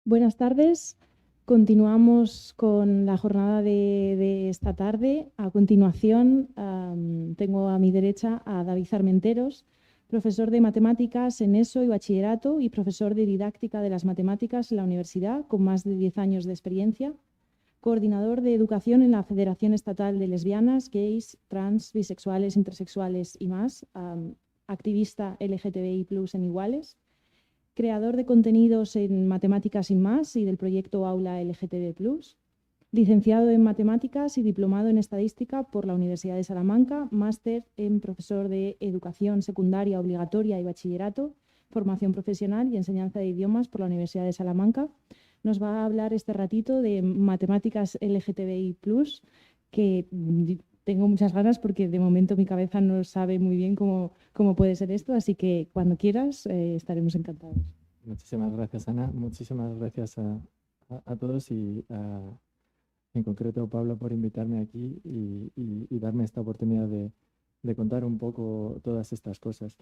Buenas tardes. Continuamos con la jornada de esta tarde. A continuación, tengo a mi derecha a David Armenteros, profesor de matemáticas en ESO y bachillerato y profesor de didáctica de las matemáticas en la universidad, con más de 10 años de experiencia, coordinador de educación en la Federación Estatal de Lesbianas, Gays, Trans, Bisexuales, Intersexuales y más, activista LGTBI+ en Iguales, creador de contenidos en Matemáticas sin Más y del proyecto Aula LGTB+, licenciado en Matemáticas y diplomado en Estadística por la Universidad de Salamanca, máster en profesor de Educación Secundaria Obligatoria y Bachillerato, formación profesional y enseñanza de idiomas por la Universidad de Salamanca. Nos va a hablar este ratito de Matemáticas LGTBI+, que tengo muchas ganas porque de momento mi cabeza no sabe muy bien cómo puede ser esto, así que cuando quieras estaremos encantados. Muchísimas gracias, Ana. Muchísimas gracias a todos en concreto, Pablo, por invitarme aquí y darme esta oportunidad de contar un poco todas estas cosas.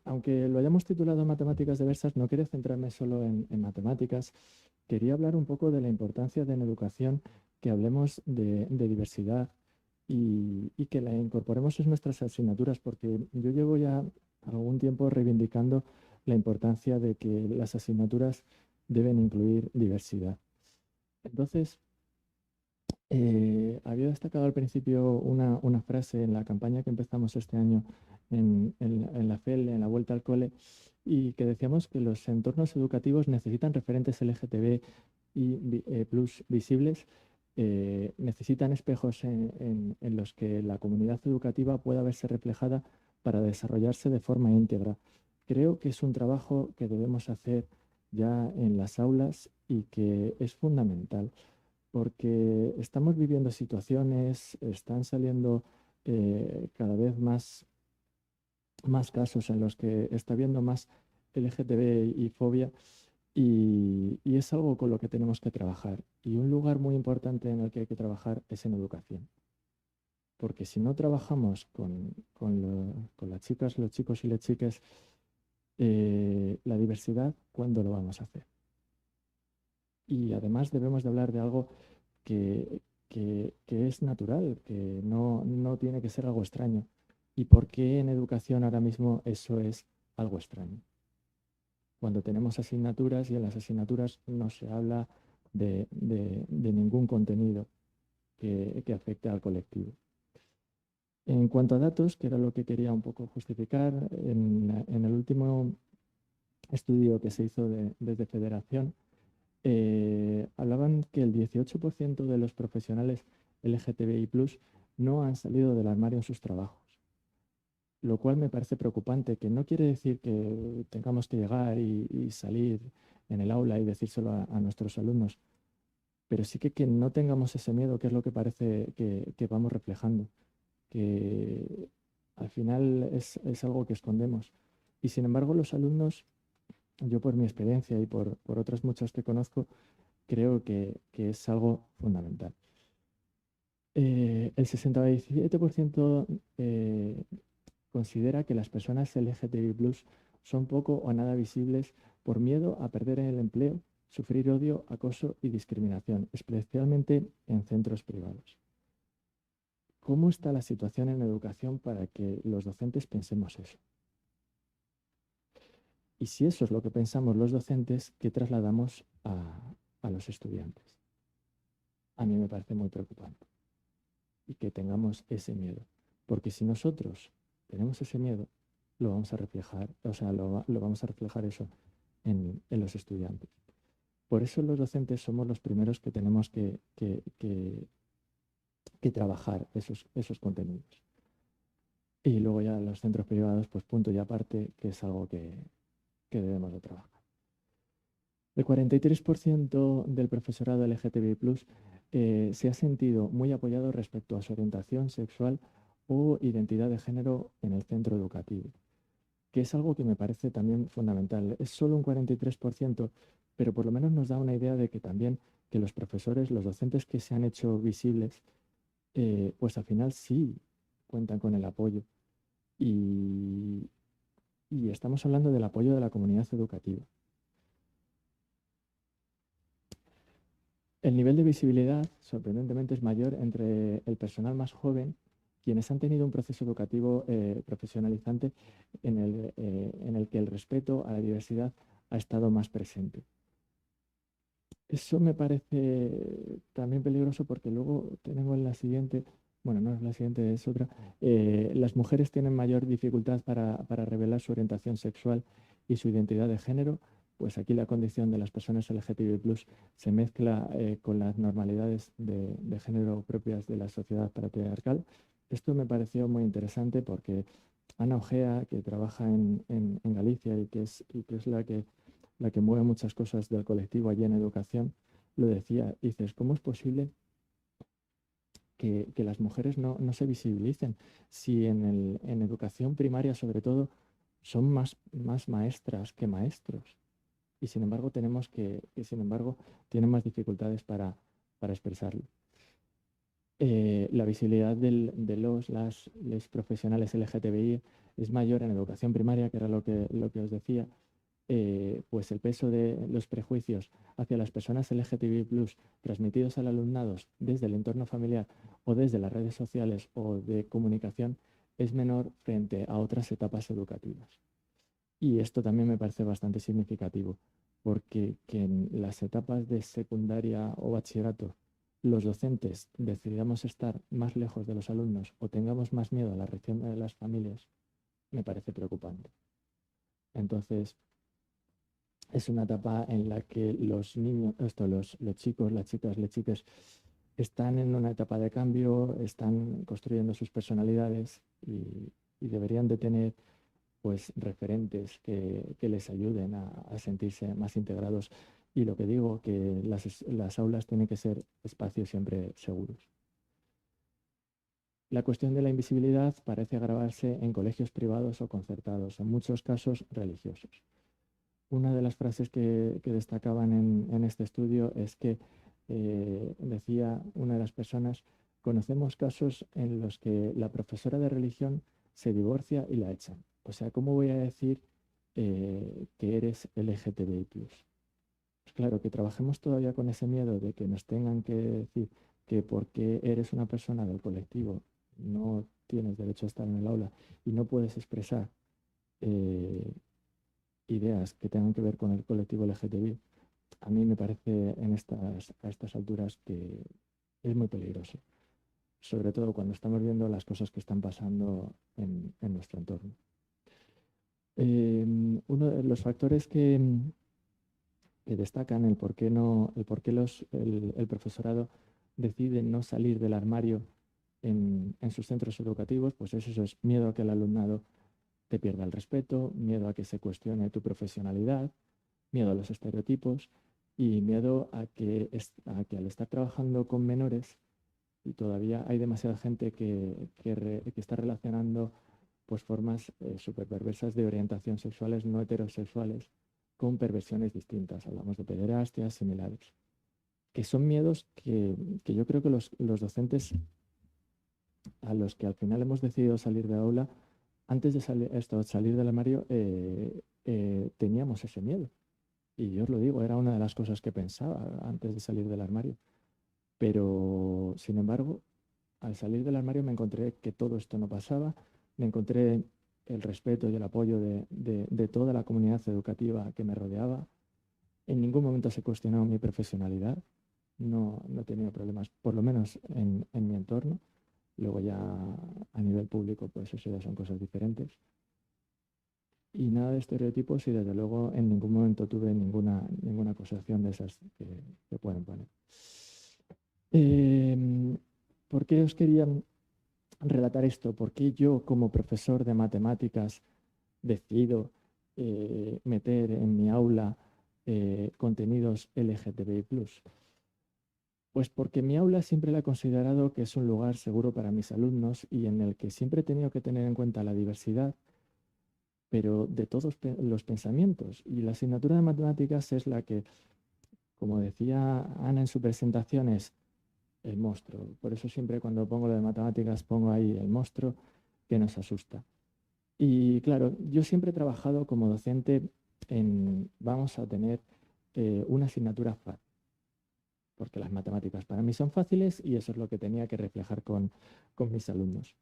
Aunque lo hayamos titulado Matemáticas Diversas, no quería centrarme solo en matemáticas. Quería hablar un poco de la importancia de en educación que hablemos de diversidad y que la incorporemos en nuestras asignaturas, porque yo llevo ya algún tiempo reivindicando la importancia de que las asignaturas deben incluir diversidad. Entonces, había destacado al principio una frase en la campaña que empezamos este año en la FEL, en la Vuelta al Cole, y que decíamos que los entornos educativos necesitan referentes LGTB y plus visibles, necesitan espejos en los que la comunidad educativa pueda verse reflejada para desarrollarse de forma íntegra. Creo que es un trabajo que debemos hacer ya en las aulas y que es fundamental porque estamos viviendo situaciones, están saliendo cada vez más casos en los que está habiendo más LGTB y fobia y es algo con lo que tenemos que trabajar. Y un lugar muy importante en el que hay que trabajar es en educación. Porque si no trabajamos con las chicas, los chicos y las chicas, la diversidad, ¿cuándo lo vamos a hacer? Y además debemos de hablar de algo que, que es natural, que no tiene que ser algo extraño. ¿Y por qué en educación ahora mismo eso es algo extraño? Cuando tenemos asignaturas y en las asignaturas no se habla de ningún contenido que afecte al colectivo. En cuanto a datos, que era lo que quería un poco justificar, en el último estudio que se hizo desde Federación, hablaban que el 18% de los profesionales LGTBI+ no han salido del armario en sus trabajos, lo cual me parece preocupante, que no quiere decir que tengamos que llegar y salir en el aula y decírselo a nuestros alumnos, pero sí que no tengamos ese miedo, que es lo que parece que vamos reflejando, que al final es algo que escondemos. Y sin embargo, los alumnos, yo por mi experiencia y por otras muchas que conozco, creo que es algo fundamental. El 67% considera que las personas LGTBI+ son poco o nada visibles por miedo a perder el empleo, sufrir odio, acoso y discriminación, especialmente en centros privados. ¿Cómo está la situación en educación para que los docentes pensemos eso? Y si eso es lo que pensamos los docentes, ¿qué trasladamos a los estudiantes? A mí me parece muy preocupante y que tengamos ese miedo, porque si nosotros tenemos ese miedo, lo vamos a reflejar, o sea, lo vamos a reflejar eso en los estudiantes. Por eso los docentes somos los primeros que tenemos que trabajar esos contenidos. Y luego ya los centros privados, pues punto y aparte, que es algo que debemos de trabajar. El 43% del profesorado LGTBI+ se ha sentido muy apoyado respecto a su orientación sexual o identidad de género en el centro educativo, que es algo que me parece también fundamental. Es solo un 43%, pero por lo menos nos da una idea de que también que los profesores, los docentes que se han hecho visibles, pues al final sí cuentan con el apoyo. Y, y estamos hablando del apoyo de la comunidad educativa. El nivel de visibilidad, sorprendentemente, es mayor entre el personal más joven, quienes han tenido un proceso educativo profesionalizante en el que el respeto a la diversidad ha estado más presente. Eso me parece también peligroso porque luego tenemos la siguiente, bueno, no es la siguiente, es otra. Las mujeres tienen mayor dificultad para revelar su orientación sexual y su identidad de género, pues aquí la condición de las personas LGTBI+ se mezcla con las normalidades de género propias de la sociedad patriarcal. Esto me pareció muy interesante porque Ana Ojea, que trabaja en Galicia y que es la que mueve muchas cosas del colectivo allí en educación, lo decía. Dices, ¿cómo es posible que las mujeres no se visibilicen si en educación primaria, sobre todo, son más maestras que maestros? Y sin embargo, sin embargo, tienen más dificultades para expresarlo. La visibilidad de les profesionales LGTBI es mayor en educación primaria, que era lo que os decía. Pues el peso de los prejuicios hacia las personas LGTBI+ transmitidos al alumnado desde el entorno familiar o desde las redes sociales o de comunicación es menor frente a otras etapas educativas. Y esto también me parece bastante significativo, porque que en las etapas de secundaria o bachillerato los docentes decidamos estar más lejos de los alumnos o tengamos más miedo a la reacción de las familias, me parece preocupante. Entonces, es una etapa en la que los niños, los chicos, las chicas, están en una etapa de cambio, están construyendo sus personalidades y deberían de tener pues referentes que les ayuden a sentirse más integrados. Y lo que digo, que las aulas tienen que ser espacios siempre seguros. La cuestión de la invisibilidad parece agravarse en colegios privados o concertados, en muchos casos religiosos. Una de las frases que destacaban en este estudio es que decía una de las personas, conocemos casos en los que la profesora de religión se divorcia y la echan. O sea, ¿cómo voy a decir que eres LGTBI+? Pues claro, que trabajemos todavía con ese miedo de que nos tengan que decir que porque eres una persona del colectivo no tienes derecho a estar en el aula y no puedes expresar ideas que tengan que ver con el colectivo LGTBI, a mí me parece a estas alturas que es muy peligroso, sobre todo cuando estamos viendo las cosas que están pasando en nuestro entorno. Uno de los factores que destacan el por qué el profesorado decide no salir del armario en sus centros educativos, pues eso es miedo a que el alumnado te pierda el respeto, miedo a que se cuestione tu profesionalidad, miedo a los estereotipos y miedo a que al estar trabajando con menores, y todavía hay demasiada gente que está relacionando pues, formas súper perversas de orientación sexuales no heterosexuales con perversiones distintas. Hablamos de pederastias similares, que son miedos que yo creo que los docentes a los que al final hemos decidido salir de aula, antes de salir del armario, teníamos ese miedo. Y yo os lo digo, era una de las cosas que pensaba antes de salir del armario. Pero, sin embargo, al salir del armario me encontré que todo esto no pasaba, me encontré el respeto y el apoyo de toda la comunidad educativa que me rodeaba. En ningún momento se cuestionó mi profesionalidad, no he tenido problemas, por lo menos en mi entorno. Luego ya a nivel público, pues eso ya son cosas diferentes. Y nada de estereotipos y desde luego en ningún momento tuve ninguna acusación de esas que pueden poner. ¿Por qué os quería relatar esto? ¿Por qué yo como profesor de matemáticas decido meter en mi aula contenidos LGTBI+? Pues porque mi aula siempre la he considerado que es un lugar seguro para mis alumnos y en el que siempre he tenido que tener en cuenta la diversidad, pero de todos los pensamientos. Y la asignatura de matemáticas es la que, como decía Ana en su presentación, es el monstruo. Por eso siempre cuando pongo lo de matemáticas pongo ahí el monstruo que nos asusta. Y claro, yo siempre he trabajado como docente vamos a tener una asignatura fácil. porque las matemáticas para mí son fáciles y eso es lo que tenía que reflejar con mis alumnos.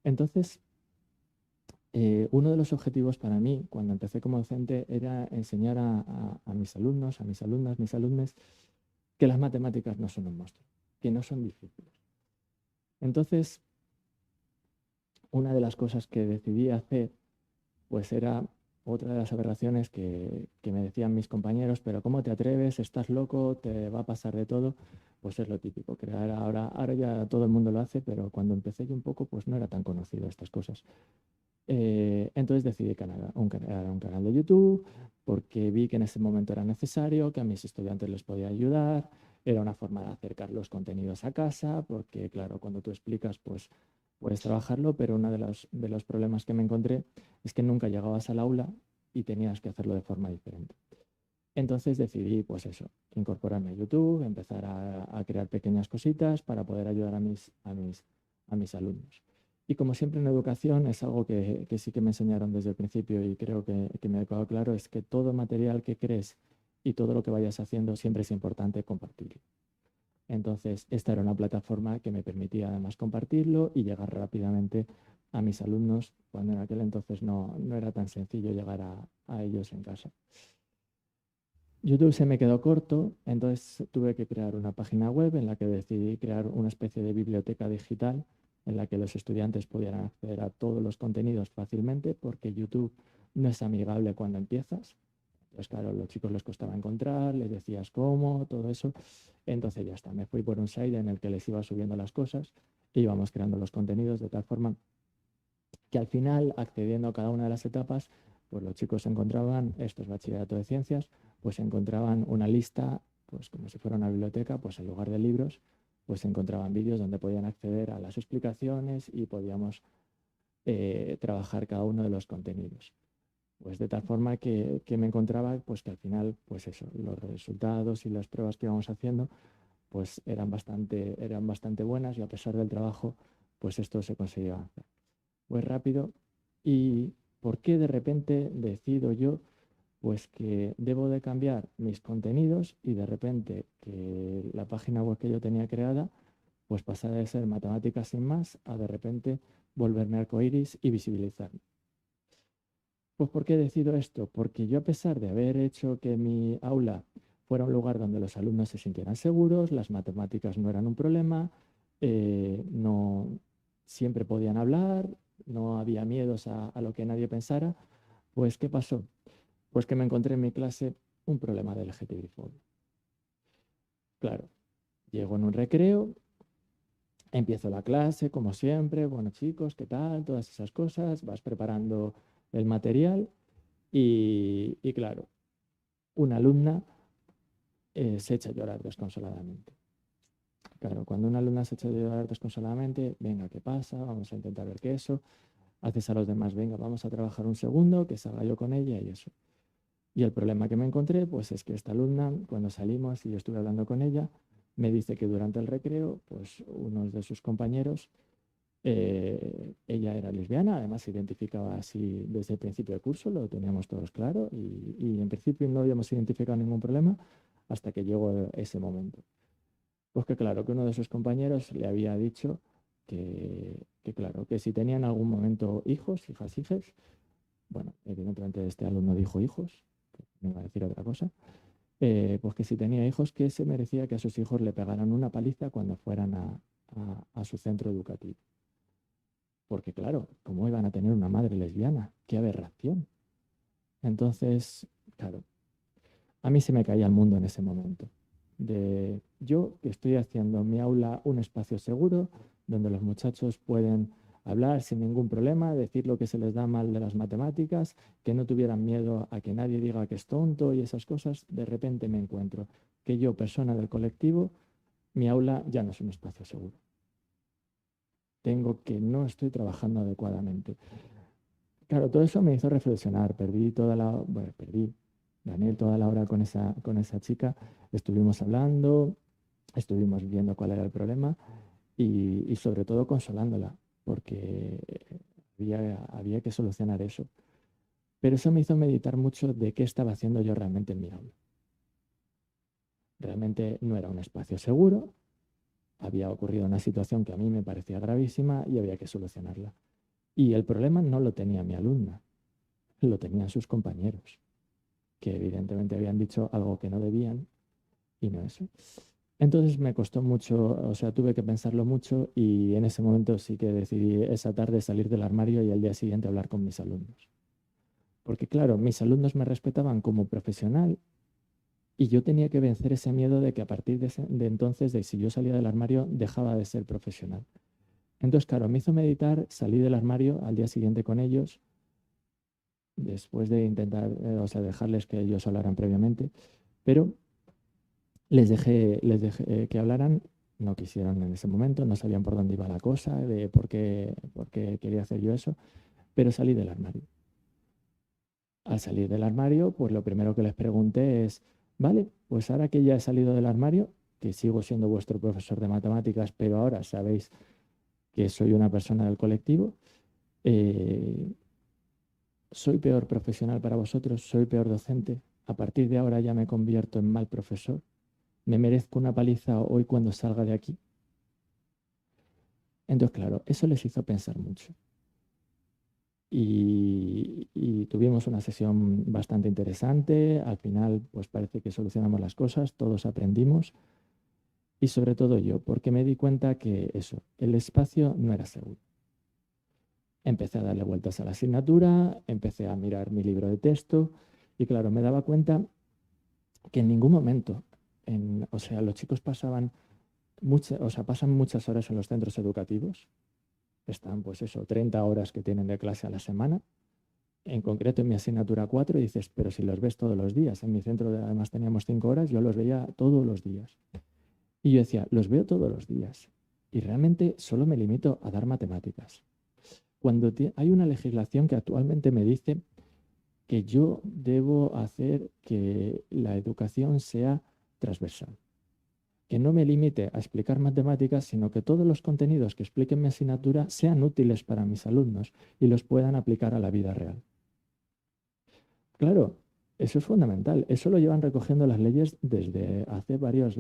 Entonces, uno de los objetivos para mí, cuando empecé como docente, era enseñar a mis alumnos, a mis alumnas, mis alumnos, que las matemáticas no son un monstruo, que no son difíciles. Entonces, una de las cosas que decidí hacer, pues era otra de las aberraciones que me decían mis compañeros, pero ¿cómo te atreves? ¿Estás loco? ¿Te va a pasar de todo? Pues es lo típico, crear ahora ya todo el mundo lo hace, pero cuando empecé yo un poco, pues no era tan conocido estas cosas. Entonces decidí crear un canal de YouTube porque vi que en ese momento era necesario, que a mis estudiantes les podía ayudar, era una forma de acercar los contenidos a casa, porque claro, cuando tú explicas, pues puedes trabajarlo, pero uno de los problemas que me encontré es que nunca llegabas al aula y tenías que hacerlo de forma diferente. Entonces decidí, pues eso, incorporarme a YouTube, empezar a crear pequeñas cositas para poder ayudar a mis alumnos. Y como siempre en educación es algo que sí que me enseñaron desde el principio y creo que me ha quedado claro, es que todo material que crees y todo lo que vayas haciendo siempre es importante compartirlo. Entonces, esta era una plataforma que me permitía además compartirlo y llegar rápidamente a mis alumnos, cuando en aquel entonces no era tan sencillo llegar a ellos en casa. YouTube se me quedó corto, entonces tuve que crear una página web en la que decidí crear una especie de biblioteca digital en la que los estudiantes pudieran acceder a todos los contenidos fácilmente, porque YouTube no es amigable cuando empiezas. Entonces, claro, a los chicos les costaba encontrar, les decías cómo, todo eso. Entonces ya está, me fui por un site en el que les iba subiendo las cosas e íbamos creando los contenidos de tal forma que al final, accediendo a cada una de las etapas, pues los chicos encontraban, esto es bachillerato de ciencias, pues encontraban una lista, pues como si fuera una biblioteca, pues en lugar de libros, pues encontraban vídeos donde podían acceder a las explicaciones y podíamos trabajar cada uno de los contenidos. Pues de tal forma que me encontraba, pues que al final, pues eso, los resultados y las pruebas que íbamos haciendo, pues eran bastante buenas y a pesar del trabajo, pues esto se conseguía avanzar. Pues rápido. ¿Y por qué de repente decido yo pues que debo de cambiar mis contenidos y de repente que la página web que yo tenía creada pues pasara de ser matemáticas sin más a de repente volverme arcoíris y visibilizarme? Pues ¿por qué decido esto? Porque yo, a pesar de haber hecho que mi aula fuera un lugar donde los alumnos se sintieran seguros, las matemáticas no eran un problema, no siempre podían hablar, no había miedos a lo que nadie pensara, pues ¿qué pasó? Pues que me encontré en mi clase un problema de LGTBI-fobia. Claro, llego en un recreo, empiezo la clase, como siempre, bueno chicos, ¿qué tal? Todas esas cosas, vas preparando el material y claro, una alumna se echa a llorar desconsoladamente. Claro, cuando una alumna se echa a llorar desconsoladamente, venga, ¿qué pasa? Vamos a intentar ver qué es eso. Haces a los demás, venga, vamos a trabajar un segundo, que salga yo con ella y eso. Y el problema que me encontré, pues es que esta alumna, cuando salimos y yo estuve hablando con ella, me dice que durante el recreo, pues unos de sus compañeros, ella era lesbiana, además se identificaba así desde el principio del curso, lo teníamos todos claro y en principio no habíamos identificado ningún problema hasta que llegó ese momento. Pues que claro, que uno de sus compañeros le había dicho que claro, que si tenía en algún momento hijos, hijes, bueno, evidentemente este alumno dijo hijos, no iba a decir otra cosa, pues que si tenía hijos, que se merecía que a sus hijos le pegaran una paliza cuando fueran a su centro educativo. Porque claro, ¿cómo iban a tener una madre lesbiana? ¡Qué aberración! Entonces, claro, a mí se me caía el mundo en ese momento. De yo que estoy haciendo en mi aula un espacio seguro donde los muchachos pueden hablar sin ningún problema, decir lo que se les da mal de las matemáticas, que no tuvieran miedo a que nadie diga que es tonto y esas cosas, de repente me encuentro que yo, persona del colectivo, mi aula ya no es un espacio seguro. Tengo que no estoy trabajando adecuadamente. Claro, todo eso me hizo reflexionar, gané toda la hora con esa chica, estuvimos hablando, estuvimos viendo cuál era el problema y sobre todo consolándola, porque había que solucionar eso. Pero eso me hizo meditar mucho de qué estaba haciendo yo realmente en mi aula. Realmente no era un espacio seguro, había ocurrido una situación que a mí me parecía gravísima y había que solucionarla. Y el problema no lo tenía mi alumna, lo tenían sus compañeros, que evidentemente habían dicho algo que no debían y no eso. Entonces me costó mucho, o sea, tuve que pensarlo mucho y en ese momento sí que decidí esa tarde salir del armario y al día siguiente hablar con mis alumnos. Porque claro, mis alumnos me respetaban como profesional y yo tenía que vencer ese miedo de que a partir de entonces, de si yo salía del armario, dejaba de ser profesional. Entonces, claro, me hizo meditar, salí del armario al día siguiente con ellos, después de intentar, o sea, dejarles que ellos hablaran previamente, pero les dejé que hablaran, no quisieron en ese momento, no sabían por dónde iba la cosa, de por qué quería hacer yo eso, pero salí del armario. Al salir del armario, pues lo primero que les pregunté es, vale, pues ahora que ya he salido del armario, que sigo siendo vuestro profesor de matemáticas, pero ahora sabéis que soy una persona del colectivo, ¿soy peor profesional para vosotros? ¿Soy peor docente? ¿A partir de ahora ya me convierto en mal profesor? ¿Me merezco una paliza hoy cuando salga de aquí? Entonces, claro, eso les hizo pensar mucho. Y tuvimos una sesión bastante interesante. Al final, pues parece que solucionamos las cosas, todos aprendimos. Y sobre todo yo, porque me di cuenta que eso, el espacio no era seguro. Empecé a darle vueltas a la asignatura, empecé a mirar mi libro de texto y claro, me daba cuenta que en ningún momento, o sea, los chicos pasan muchas horas en los centros educativos, están pues eso, 30 horas que tienen de clase a la semana, en concreto en mi asignatura 4, y dices, pero si los ves todos los días, en mi centro además teníamos 5 horas, yo los veía todos los días. Y yo decía, los veo todos los días y realmente solo me limito a dar matemáticas. Cuando hay una legislación que actualmente me dice que yo debo hacer que la educación sea transversal, que no me limite a explicar matemáticas, sino que todos los contenidos que expliquen mi asignatura sean útiles para mis alumnos y los puedan aplicar a la vida real. Claro, eso es fundamental. Eso lo llevan recogiendo las leyes desde hace varias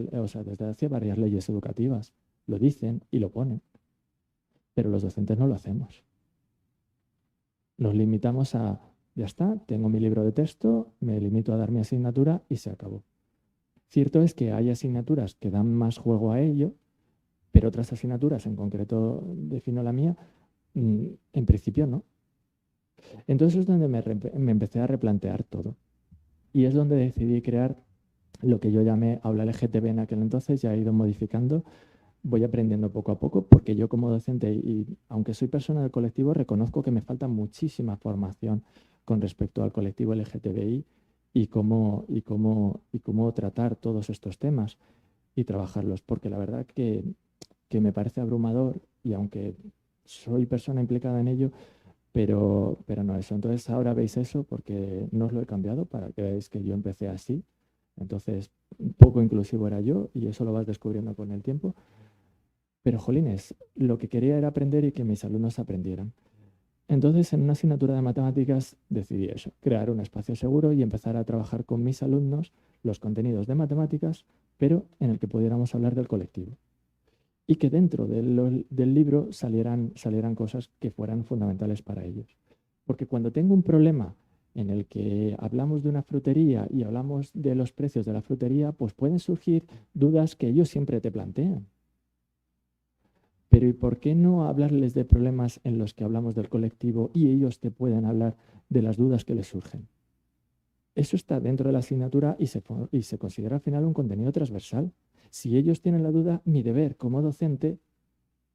leyes educativas. Lo dicen y lo ponen, pero los docentes no lo hacemos. Nos limitamos a, ya está, tengo mi libro de texto, me limito a dar mi asignatura y se acabó. Cierto es que hay asignaturas que dan más juego a ello, pero otras asignaturas, en concreto defino la mía, en principio no. Entonces es donde me empecé a replantear todo. Y es donde decidí crear lo que yo llamé Aula LGTB en aquel entonces, ya he ido modificando, voy aprendiendo poco a poco, porque yo como docente, y aunque soy persona del colectivo, reconozco que me falta muchísima formación con respecto al colectivo LGTBI y cómo tratar todos estos temas y trabajarlos, porque la verdad que me parece abrumador y aunque soy persona implicada en ello, pero no eso. Entonces ahora veis eso porque no os lo he cambiado para que veáis que yo empecé así. Entonces, un poco inclusivo era yo y eso lo vas descubriendo con el tiempo. Pero, jolines, lo que quería era aprender y que mis alumnos aprendieran. Entonces, en una asignatura de matemáticas decidí eso, crear un espacio seguro y empezar a trabajar con mis alumnos los contenidos de matemáticas, pero en el que pudiéramos hablar del colectivo. Y que dentro del libro salieran cosas que fueran fundamentales para ellos. Porque cuando tengo un problema en el que hablamos de una frutería y hablamos de los precios de la frutería, pues pueden surgir dudas que ellos siempre te plantean. Pero ¿y por qué no hablarles de problemas en los que hablamos del colectivo y ellos te pueden hablar de las dudas que les surgen? Eso está dentro de la asignatura y se considera al final un contenido transversal. Si ellos tienen la duda, mi deber como docente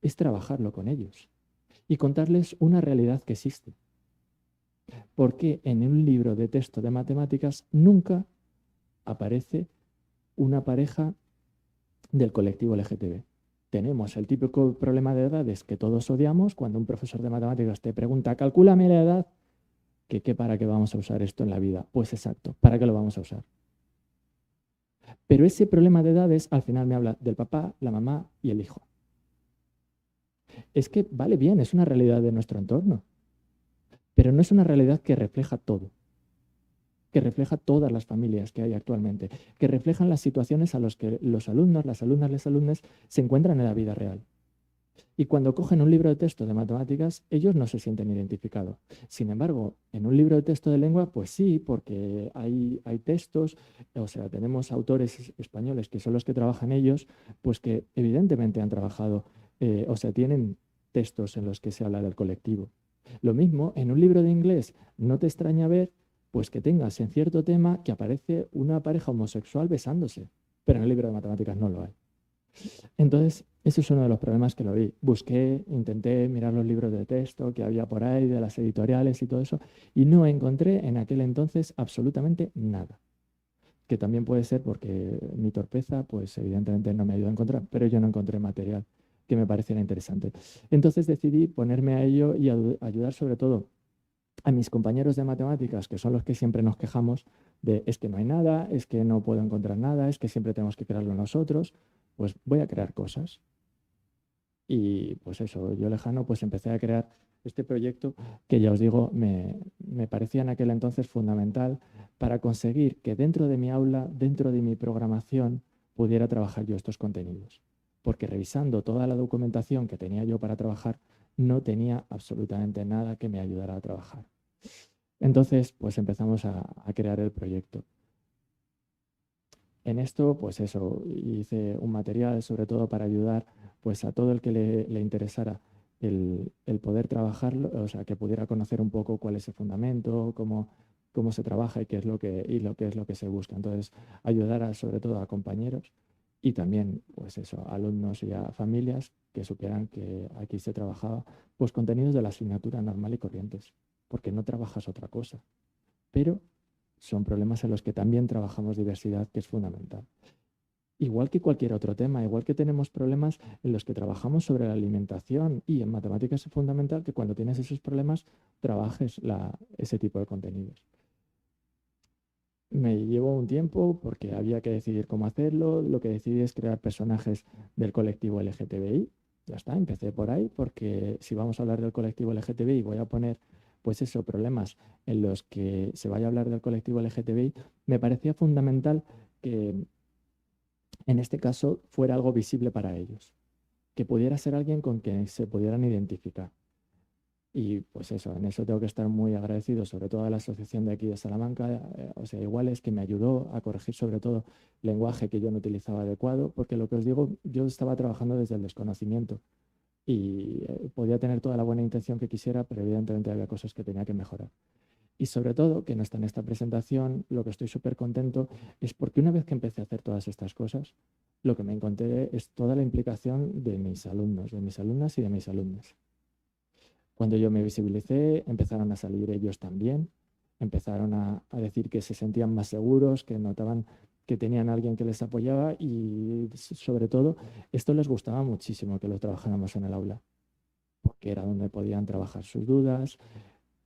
es trabajarlo con ellos y contarles una realidad que existe. Porque en un libro de texto de matemáticas nunca aparece una pareja del colectivo LGTB. Tenemos el típico problema de edades que todos odiamos cuando un profesor de matemáticas te pregunta, calcúlame la edad, ¿para qué vamos a usar esto en la vida? Pues exacto, ¿para qué lo vamos a usar? Pero ese problema de edades al final me habla del papá, la mamá y el hijo. Es que vale bien, es una realidad de nuestro entorno, pero no es una realidad que refleja todo. que refleja todas las familias que hay actualmente, que reflejan las situaciones a las que los alumnos, las alumnas, los alumnos se encuentran en la vida real. Y cuando cogen un libro de texto de matemáticas, ellos no se sienten identificados. Sin embargo, en un libro de texto de lengua, pues sí, porque hay textos, o sea, tenemos autores españoles que son los que trabajan ellos, pues que evidentemente han trabajado, o sea, tienen textos en los que se habla del colectivo. Lo mismo, en un libro de inglés, no te extraña ver, pues que tengas en cierto tema que aparece una pareja homosexual besándose, pero en el libro de matemáticas no lo hay. Entonces, ese es uno de los problemas que lo vi. Busqué, intenté mirar los libros de texto que había por ahí, de las editoriales y todo eso, y no encontré en aquel entonces absolutamente nada. Que también puede ser porque mi torpeza, pues evidentemente no me ayudó a encontrar, pero yo no encontré material que me pareciera interesante. Entonces decidí ponerme a ello y ayudar sobre todo a mis compañeros de matemáticas, que son los que siempre nos quejamos de es que no hay nada, es que no puedo encontrar nada, es que siempre tenemos que crearlo nosotros, pues voy a crear cosas. Y pues eso, yo lejano, pues empecé a crear este proyecto que ya os digo, me parecía en aquel entonces fundamental para conseguir que dentro de mi aula, dentro de mi programación, pudiera trabajar yo estos contenidos. Porque revisando toda la documentación que tenía yo para trabajar, no tenía absolutamente nada que me ayudara a trabajar. Entonces, pues empezamos a crear el proyecto. En esto, pues eso, hice un material sobre todo para ayudar pues a todo el que le interesara el poder trabajarlo, o sea, que pudiera conocer un poco cuál es el fundamento, cómo se trabaja y qué es lo que se busca. Entonces, ayudar sobre todo a compañeros y también, pues eso, a alumnos y a familias que supieran que aquí se trabajaba pues contenidos de la asignatura normal y corrientes, porque no trabajas otra cosa. Pero son problemas en los que también trabajamos diversidad, que es fundamental. Igual que cualquier otro tema, igual que tenemos problemas en los que trabajamos sobre la alimentación y en matemáticas es fundamental que cuando tienes esos problemas trabajes ese tipo de contenidos. Me llevó un tiempo porque había que decidir cómo hacerlo. Lo que decidí es crear personajes del colectivo LGTBI. Ya está, empecé por ahí porque si vamos a hablar del colectivo LGTBI voy a poner pues eso, problemas en los que se vaya a hablar del colectivo LGTBI, me parecía fundamental que en este caso fuera algo visible para ellos, que pudiera ser alguien con quien se pudieran identificar. Y pues eso, en eso tengo que estar muy agradecido, sobre todo a la asociación de aquí de Salamanca, o sea, Iguales, que me ayudó a corregir sobre todo lenguaje que yo no utilizaba adecuado, porque lo que os digo, yo estaba trabajando desde el desconocimiento y podía tener toda la buena intención que quisiera, pero evidentemente había cosas que tenía que mejorar. Y sobre todo, que no está en esta presentación, lo que estoy súper contento es porque una vez que empecé a hacer todas estas cosas, lo que me encontré es toda la implicación de mis alumnos, de mis alumnas y de mis alumnos. Cuando yo me visibilicé, empezaron a salir ellos también, empezaron a decir que se sentían más seguros, que notaban que tenían alguien que les apoyaba y sobre todo esto les gustaba muchísimo que lo trabajáramos en el aula, porque era donde podían trabajar sus dudas,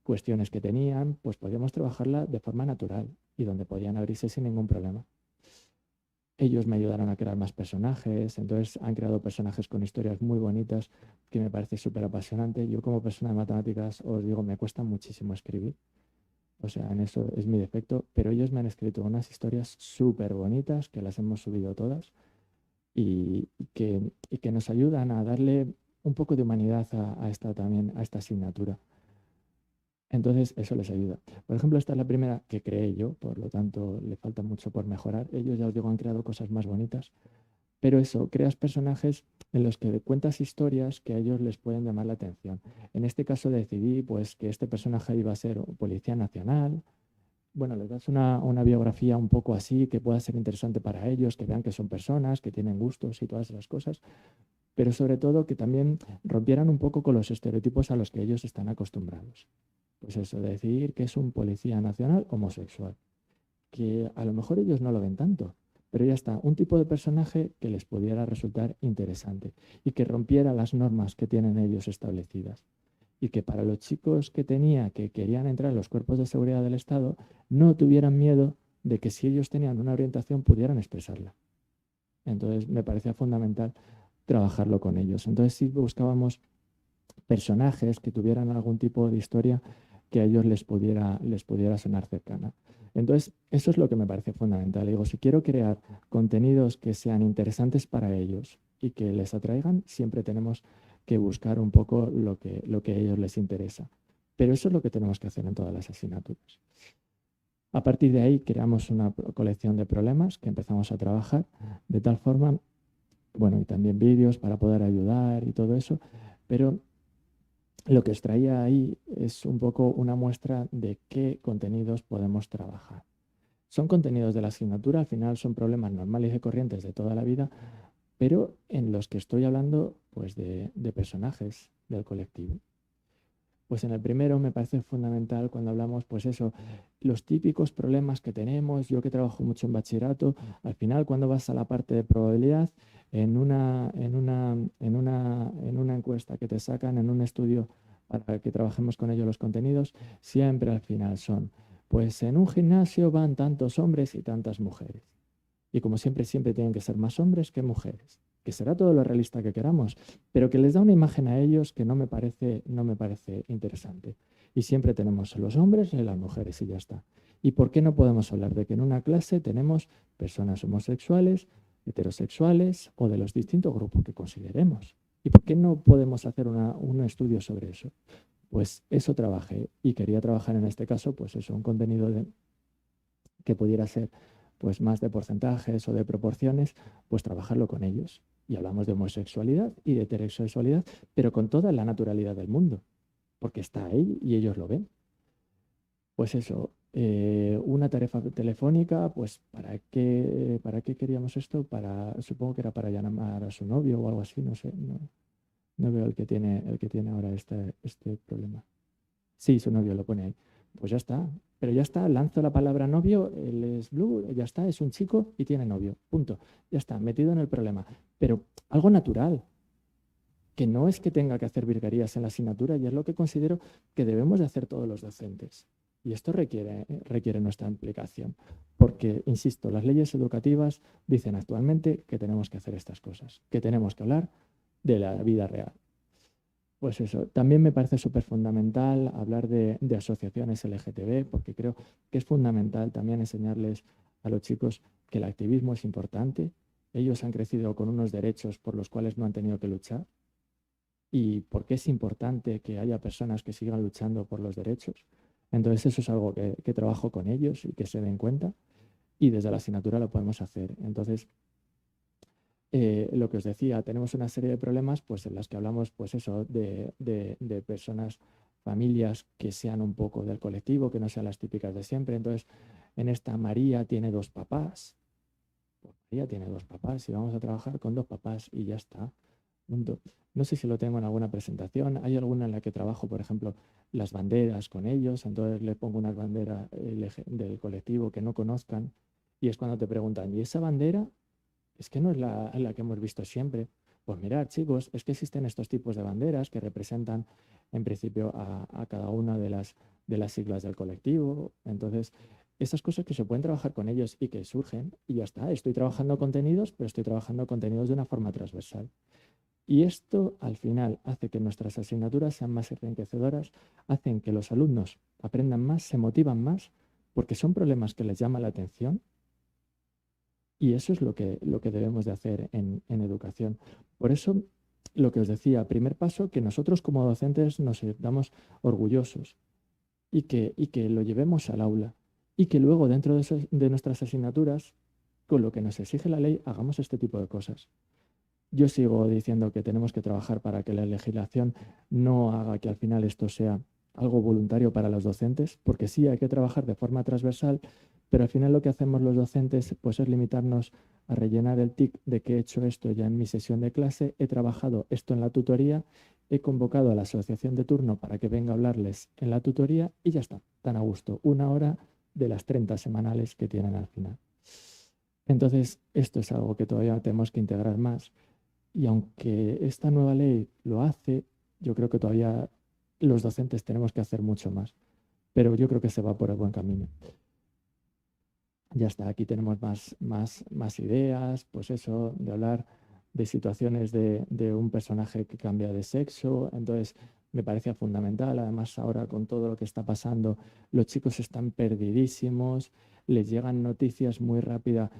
cuestiones que tenían, pues podíamos trabajarla de forma natural y donde podían abrirse sin ningún problema. Ellos me ayudaron a crear más personajes, entonces han creado personajes con historias muy bonitas que me parece súper apasionante. Yo como persona de matemáticas os digo, me cuesta muchísimo escribir, o sea, en eso es mi defecto, pero ellos me han escrito unas historias súper bonitas que las hemos subido todas y que nos ayudan a darle un poco de humanidad a esta asignatura. Entonces, eso les ayuda. Por ejemplo, esta es la primera que creé yo, por lo tanto, le falta mucho por mejorar. Ellos, ya os digo, han creado cosas más bonitas. Pero eso, creas personajes en los que cuentas historias que a ellos les pueden llamar la atención. En este caso decidí pues, que este personaje iba a ser un policía nacional. Bueno, les das una biografía un poco así que pueda ser interesante para ellos, que vean que son personas, que tienen gustos y todas esas cosas. Pero sobre todo que también rompieran un poco con los estereotipos a los que ellos están acostumbrados. Pues eso, de decidir que es un policía nacional homosexual, que a lo mejor ellos no lo ven tanto, pero ya está, un tipo de personaje que les pudiera resultar interesante y que rompiera las normas que tienen ellos establecidas. Y que para los chicos que tenía que querían entrar en los cuerpos de seguridad del Estado no tuvieran miedo de que si ellos tenían una orientación pudieran expresarla. Entonces me parecía fundamental trabajarlo con ellos. Entonces sí buscábamos personajes que tuvieran algún tipo de historia que a ellos les pudiera sonar cercana. Entonces, eso es lo que me parece fundamental. Digo, si quiero crear contenidos que sean interesantes para ellos y que les atraigan, siempre tenemos que buscar un poco lo que a ellos les interesa. Pero eso es lo que tenemos que hacer en todas las asignaturas. A partir de ahí creamos una colección de problemas que empezamos a trabajar de tal forma, bueno, y también vídeos para poder ayudar y todo eso, pero lo que os traía ahí es un poco una muestra de qué contenidos podemos trabajar. Son contenidos de la asignatura, al final son problemas normales y corrientes de toda la vida, pero en los que estoy hablando pues de personajes del colectivo. Pues en el primero me parece fundamental cuando hablamos, pues eso, los típicos problemas que tenemos, yo que trabajo mucho en bachillerato, al final cuando vas a la parte de probabilidad, en una encuesta que te sacan, en un estudio para que trabajemos con ellos los contenidos, siempre al final son, pues en un gimnasio van tantos hombres y tantas mujeres. Y como siempre, siempre tienen que ser más hombres que mujeres, que será todo lo realista que queramos, pero que les da una imagen a ellos que no me parece interesante. Y siempre tenemos los hombres y las mujeres y ya está. ¿Y por qué no podemos hablar de que en una clase tenemos personas homosexuales, heterosexuales o de los distintos grupos que consideremos? ¿Y por qué no podemos hacer un estudio sobre eso? Pues eso trabajé y quería trabajar en este caso, pues eso, un contenido que pudiera ser pues más de porcentajes o de proporciones, pues trabajarlo con ellos. Y hablamos de homosexualidad y de heterosexualidad, pero con toda la naturalidad del mundo, porque está ahí y ellos lo ven. Pues eso, una tarifa telefónica, pues ¿para qué queríamos esto? Supongo que era para llamar a su novio o algo así, no sé, no veo el que tiene ahora este problema. Sí, su novio lo pone ahí. Pues ya está, pero ya está, lanzo la palabra novio, él es Blue, ya está, es un chico y tiene novio, punto. Ya está, metido en el problema. Pero algo natural, que no es que tenga que hacer virguerías en la asignatura y es lo que considero que debemos de hacer todos los docentes. Y esto requiere nuestra implicación, porque, insisto, las leyes educativas dicen actualmente que tenemos que hacer estas cosas, que tenemos que hablar de la vida real. Pues eso, también me parece súper fundamental hablar de asociaciones LGTB, porque creo que es fundamental también enseñarles a los chicos que el activismo es importante. Ellos han crecido con unos derechos por los cuales no han tenido que luchar. Y porque es importante que haya personas que sigan luchando por los derechos. Entonces eso es algo que trabajo con ellos y que se den cuenta. Y desde la asignatura lo podemos hacer. Entonces, lo que os decía, tenemos una serie de problemas pues, en las que hablamos pues eso, de personas, familias que sean un poco del colectivo, que no sean las típicas de siempre. Entonces, en esta María tiene dos papás. Pues María tiene dos papás y vamos a trabajar con dos papás y ya está. Punto. No sé si lo tengo en alguna presentación. Hay alguna en la que trabajo, por ejemplo, las banderas con ellos. Entonces le pongo una bandera del colectivo que no conozcan. Y es cuando te preguntan, ¿y esa bandera? Es que no es la que hemos visto siempre. Pues mirad, chicos, es que existen estos tipos de banderas que representan, en principio, a cada una de las siglas del colectivo. Entonces, esas cosas que se pueden trabajar con ellos y que surgen, y ya está. Estoy trabajando contenidos, pero estoy trabajando contenidos de una forma transversal. Y esto, al final, hace que nuestras asignaturas sean más enriquecedoras, hacen que los alumnos aprendan más, se motivan más, porque son problemas que les llama la atención. Y eso es lo que debemos de hacer en educación. Por eso, lo que os decía, primer paso, que nosotros como docentes nos sintamos orgullosos y que lo llevemos al aula y que luego dentro de nuestras asignaturas, con lo que nos exige la ley, hagamos este tipo de cosas. Yo sigo diciendo que tenemos que trabajar para que la legislación no haga que al final esto sea algo voluntario para los docentes, porque sí hay que trabajar de forma transversal, pero al final lo que hacemos los docentes pues, es limitarnos a rellenar el tic de que he hecho esto ya en mi sesión de clase, he trabajado esto en la tutoría, he convocado a la asociación de turno para que venga a hablarles en la tutoría y ya está, tan a gusto, 1 hora de las 30 semanales que tienen al final. Entonces, esto es algo que todavía tenemos que integrar más. Y aunque esta nueva ley lo hace, yo creo que todavía los docentes tenemos que hacer mucho más. Pero yo creo que se va por el buen camino. Ya está, aquí tenemos más ideas, pues eso, de hablar de situaciones de un personaje que cambia de sexo. Entonces, me parecía fundamental. Además, ahora con todo lo que está pasando, los chicos están perdidísimos, les llegan noticias muy rápidas,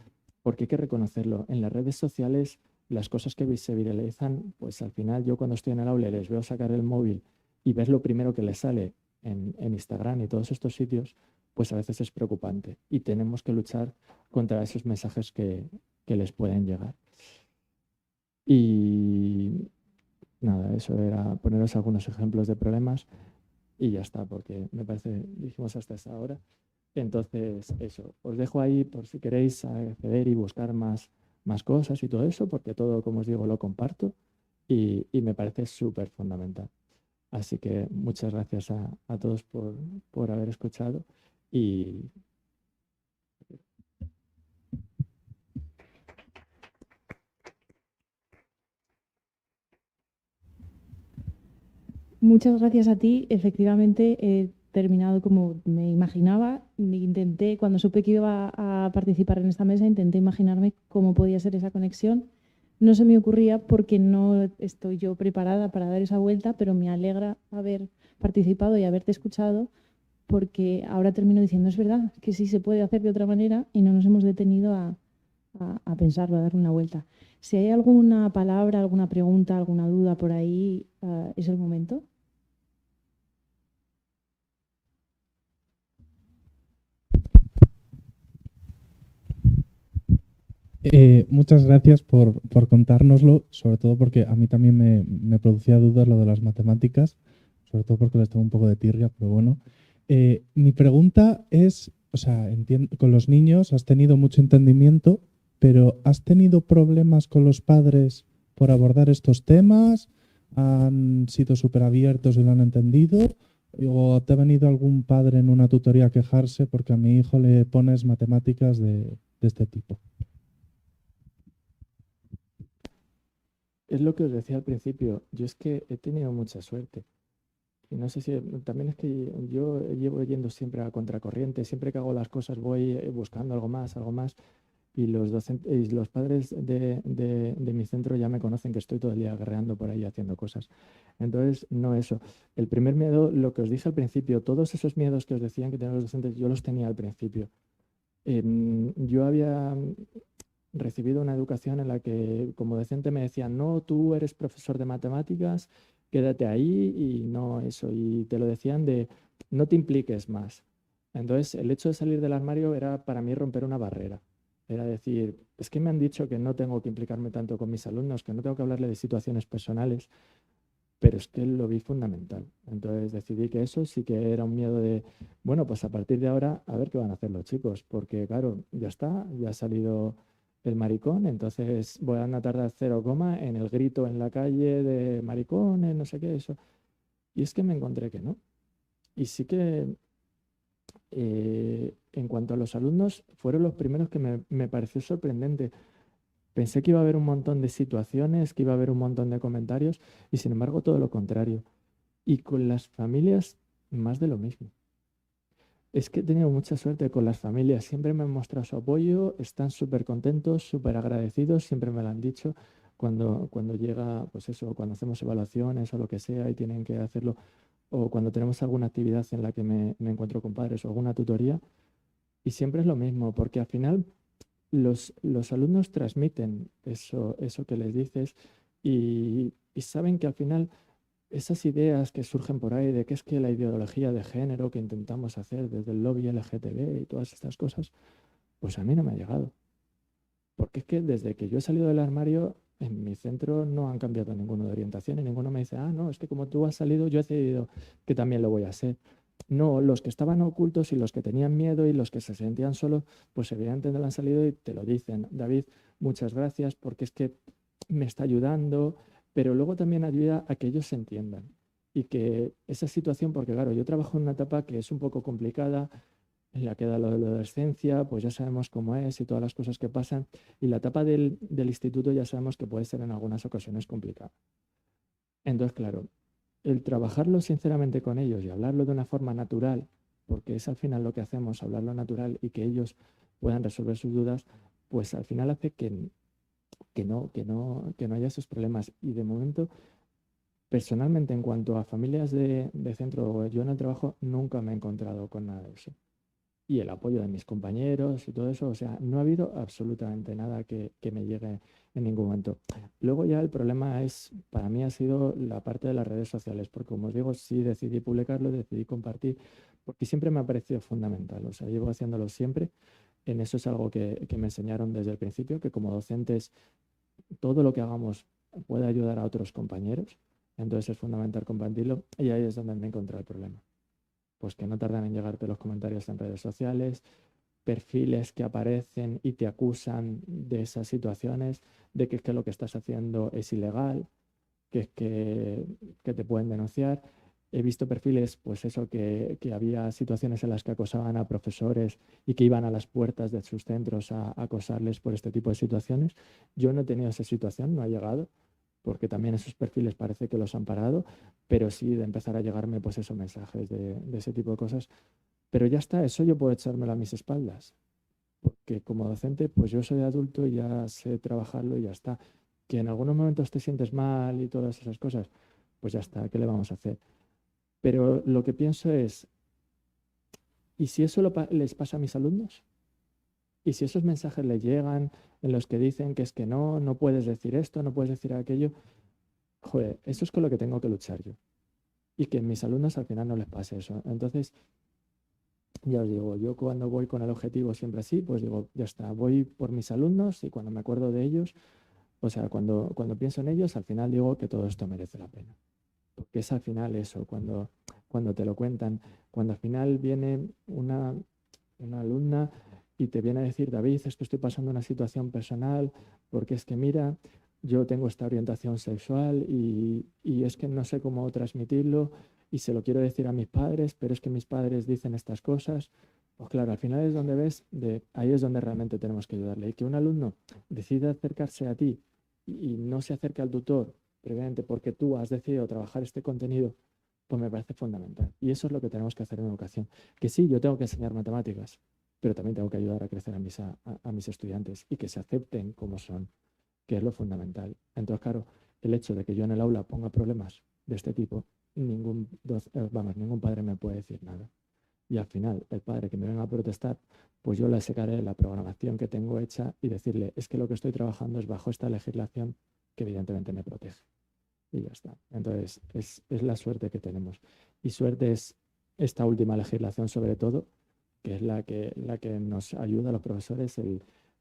porque hay que reconocerlo. En las redes sociales, las cosas que se viralizan, pues al final yo cuando estoy en el aula les veo sacar el móvil y ver lo primero que les sale en Instagram y todos estos sitios, pues a veces es preocupante y tenemos que luchar contra esos mensajes que les pueden llegar. Y nada, eso era poneros algunos ejemplos de problemas y ya está, porque me parece, dijimos hasta esa hora. Entonces, eso, os dejo ahí por si queréis acceder y buscar más cosas y todo eso, porque todo, como os digo, lo comparto y me parece súper fundamental. Así que muchas gracias a todos por haber escuchado y Muchas gracias a ti. Efectivamente, he terminado como me imaginaba. Intenté, cuando supe que iba a participar en esta mesa, intenté imaginarme cómo podía ser esa conexión. No se me ocurría porque no estoy yo preparada para dar esa vuelta, pero me alegra haber participado y haberte escuchado, porque ahora termino diciendo, es verdad, que sí se puede hacer de otra manera y no nos hemos detenido a pensarlo, a darle una vuelta. Si hay alguna palabra, alguna pregunta, alguna duda por ahí, es el momento. Muchas gracias por contárnoslo, sobre todo porque a mí también me producía dudas lo de las matemáticas, sobre todo porque les tengo un poco de tirria, pero bueno. Mi pregunta es, o sea, con los niños has tenido mucho entendimiento, pero ¿has tenido problemas con los padres por abordar estos temas? ¿Han sido súper abiertos y lo han entendido? ¿O te ha venido algún padre en una tutoría a quejarse porque a mi hijo le pones matemáticas de este tipo? es lo que os decía al principio, yo es que he tenido mucha suerte. Y no sé si también es que yo llevo yendo siempre a contracorriente, siempre que hago las cosas voy buscando algo más, y los docentes y los padres de mi centro ya me conocen que estoy todo el día guerreando por ahí haciendo cosas. Entonces, no eso. El primer miedo, lo que os dije al principio, todos esos miedos que os decían que tenían los docentes, yo los tenía al principio. Yo había recibido una educación en la que como docente me decían, no, tú eres profesor de matemáticas, quédate ahí y no eso. Y te lo decían de, no te impliques más. Entonces, el hecho de salir del armario era para mí romper una barrera. Era decir, es que me han dicho que no tengo que implicarme tanto con mis alumnos, que no tengo que hablarle de situaciones personales, pero es que lo vi fundamental. Entonces decidí que eso sí que era un miedo de, bueno, pues a partir de ahora a ver qué van a hacer los chicos, porque claro, ya está, ya ha salido el maricón, entonces voy a tardar cero coma en el grito en la calle de maricones, no sé qué, eso. Y es que me encontré que no. Y sí que en cuanto a los alumnos, fueron los primeros que me pareció sorprendente. Pensé que iba a haber un montón de situaciones, que iba a haber un montón de comentarios, y sin embargo todo lo contrario. Y con las familias, más de lo mismo. Es que he tenido mucha suerte con las familias. Siempre me han mostrado su apoyo, están súper contentos, súper agradecidos, siempre me lo han dicho. Cuando llega, pues eso, cuando hacemos evaluaciones o lo que sea y tienen que hacerlo, o cuando tenemos alguna actividad en la que me encuentro con padres o alguna tutoría, y siempre es lo mismo, porque al final los alumnos transmiten eso que les dices y saben que al final esas ideas que surgen por ahí de que es que la ideología de género que intentamos hacer desde el lobby LGTB y todas estas cosas, pues a mí no me ha llegado. Porque es que desde que yo he salido del armario, en mi centro no han cambiado ninguno de orientación y ninguno me dice, ah, no, es que como tú has salido, yo he decidido que también lo voy a hacer. No, los que estaban ocultos y los que tenían miedo y los que se sentían solos, pues evidentemente no han salido y te lo dicen. David, muchas gracias porque es que me está ayudando, pero luego también ayuda a que ellos se entiendan y que esa situación, porque claro, yo trabajo en una etapa que es un poco complicada, en la que da lo de la adolescencia, pues ya sabemos cómo es y todas las cosas que pasan, y la etapa del instituto ya sabemos que puede ser en algunas ocasiones complicada. Entonces, claro, el trabajarlo sinceramente con ellos y hablarlo de una forma natural, porque es al final lo que hacemos, hablarlo natural y que ellos puedan resolver sus dudas, pues al final hace que no haya esos problemas. Y de momento Personalmente, en cuanto a familias de centro, yo en el trabajo nunca me he encontrado con nada de eso. Y el apoyo de mis compañeros y todo eso, o sea, no ha habido absolutamente nada que me llegue en ningún momento. Luego ya el problema es, para mí ha sido la parte de las redes sociales, porque como os digo, sí decidí publicarlo, decidí compartir, porque siempre me ha parecido fundamental, o sea, llevo haciéndolo siempre. En eso es algo que me enseñaron desde el principio, que como docentes todo lo que hagamos puede ayudar a otros compañeros, entonces es fundamental compartirlo y ahí es donde me encontré el problema. Pues que no tardan en llegarte los comentarios en redes sociales, perfiles que aparecen y te acusan de esas situaciones, de que es que lo que estás haciendo es ilegal, que es que te pueden denunciar. He visto perfiles, pues eso, que había situaciones en las que acosaban a profesores y que iban a las puertas de sus centros a acosarles por este tipo de situaciones. Yo no he tenido esa situación, no ha llegado, porque también esos perfiles parece que los han parado, pero sí de empezar a llegarme pues esos mensajes de ese tipo de cosas. Pero ya está, eso yo puedo echármelo a mis espaldas, porque como docente pues yo soy adulto y ya sé trabajarlo y ya está. Que en algunos momentos te sientes mal y todas esas cosas, pues ya está, ¿qué le vamos a hacer? Pero lo que pienso es, ¿y si eso les pasa a mis alumnos? ¿Y si esos mensajes les llegan en los que dicen que es que no puedes decir esto, no puedes decir aquello? Joder, eso es con lo que tengo que luchar yo. Y que a mis alumnos al final no les pase eso. Entonces, ya os digo, yo cuando voy con el objetivo siempre así, pues digo, ya está, voy por mis alumnos y cuando me acuerdo de ellos, o sea, cuando pienso en ellos, al final digo que todo esto merece la pena. Porque es al final eso, cuando te lo cuentan, cuando al final viene una alumna y te viene a decir, David, es que estoy pasando una situación personal, porque es que mira, yo tengo esta orientación sexual y es que no sé cómo transmitirlo y se lo quiero decir a mis padres, pero es que mis padres dicen estas cosas. Pues claro, al final es donde ves, ahí es donde realmente tenemos que ayudarle. Y que un alumno decida acercarse a ti y no se acerque al tutor previamente porque tú has decidido trabajar este contenido, pues me parece fundamental. Y eso es lo que tenemos que hacer en educación. Que sí, yo tengo que enseñar matemáticas, pero también tengo que ayudar a crecer a mis estudiantes y que se acepten como son, que es lo fundamental. Entonces, claro, el hecho de que yo en el aula ponga problemas de este tipo, ningún padre me puede decir nada. Y al final, el padre que me venga a protestar, pues yo le sacaré la programación que tengo hecha y decirle, es que lo que estoy trabajando es bajo esta legislación que evidentemente me protege. Y ya está. Entonces, es la suerte que tenemos. Y suerte es esta última legislación sobre todo, que es la que nos ayuda a los profesores,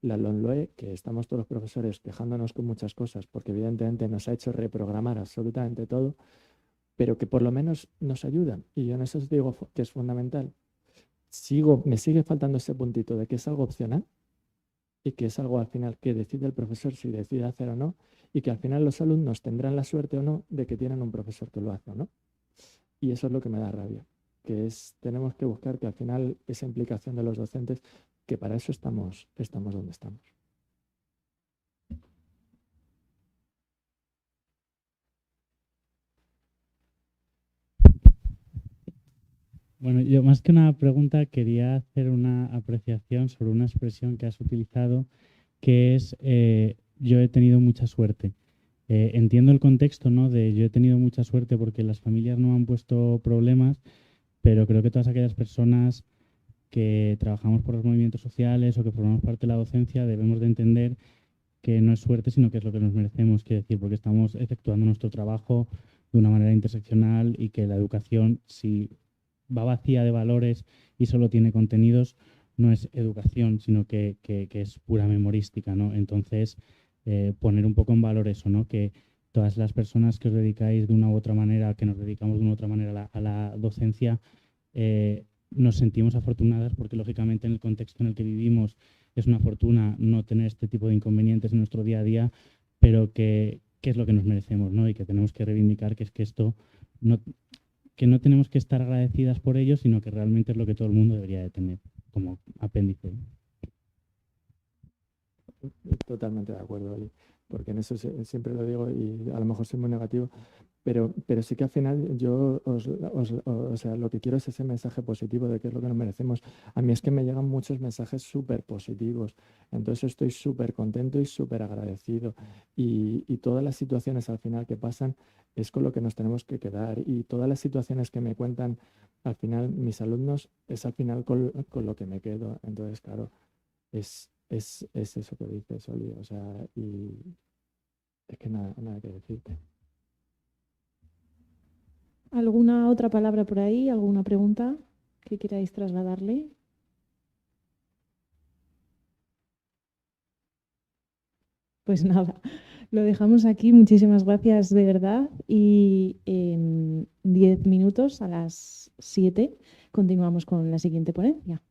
la LOMLOE, que estamos todos los profesores quejándonos con muchas cosas, porque evidentemente nos ha hecho reprogramar absolutamente todo, pero que por lo menos nos ayudan. Y yo en eso os digo que es fundamental. Me sigue faltando ese puntito de que es algo opcional y que es algo al final que decide el profesor si decide hacer o no, y que al final los alumnos tendrán la suerte o no de que tienen un profesor que lo hace o no. Y eso es lo que me da rabia, que tenemos que buscar que al final esa implicación de los docentes, que para eso estamos donde estamos. Bueno, yo más que una pregunta quería hacer una apreciación sobre una expresión que has utilizado, que es yo he tenido mucha suerte. Entiendo el contexto, ¿no? De yo he tenido mucha suerte porque las familias no me han puesto problemas, pero creo que todas aquellas personas que trabajamos por los movimientos sociales o que formamos parte de la docencia debemos de entender que no es suerte, sino que es lo que nos merecemos, quiero decir, porque estamos efectuando nuestro trabajo de una manera interseccional y que la educación, si va vacía de valores y solo tiene contenidos, no es educación, sino que es pura memorística, ¿no? Entonces, poner un poco en valor eso, ¿no? Que todas las personas que os dedicáis de una u otra manera, que nos dedicamos de una u otra manera a la docencia, nos sentimos afortunadas porque, lógicamente, en el contexto en el que vivimos es una fortuna no tener este tipo de inconvenientes en nuestro día a día, pero que es lo que nos merecemos, ¿no? Y que tenemos que reivindicar que es que esto no, que no tenemos que estar agradecidas por ello, sino que realmente es lo que todo el mundo debería de tener como apéndice. Totalmente de acuerdo, Oli, porque en eso siempre lo digo y a lo mejor soy muy negativo, pero sí que al final yo, o sea, lo que quiero es ese mensaje positivo de qué es lo que nos merecemos. A mí es que me llegan muchos mensajes súper positivos, entonces estoy súper contento y súper agradecido. Y todas las situaciones al final que pasan es con lo que nos tenemos que quedar. Y todas las situaciones que me cuentan al final mis alumnos es al final con lo que me quedo. Entonces, claro, es eso que dices, Oli, o sea, y es que nada que decirte. ¿Alguna otra palabra por ahí? ¿Alguna pregunta que queráis trasladarle? Pues nada, lo dejamos aquí. Muchísimas gracias de verdad. Y en 10 minutos, a las 7, continuamos con la siguiente ponencia.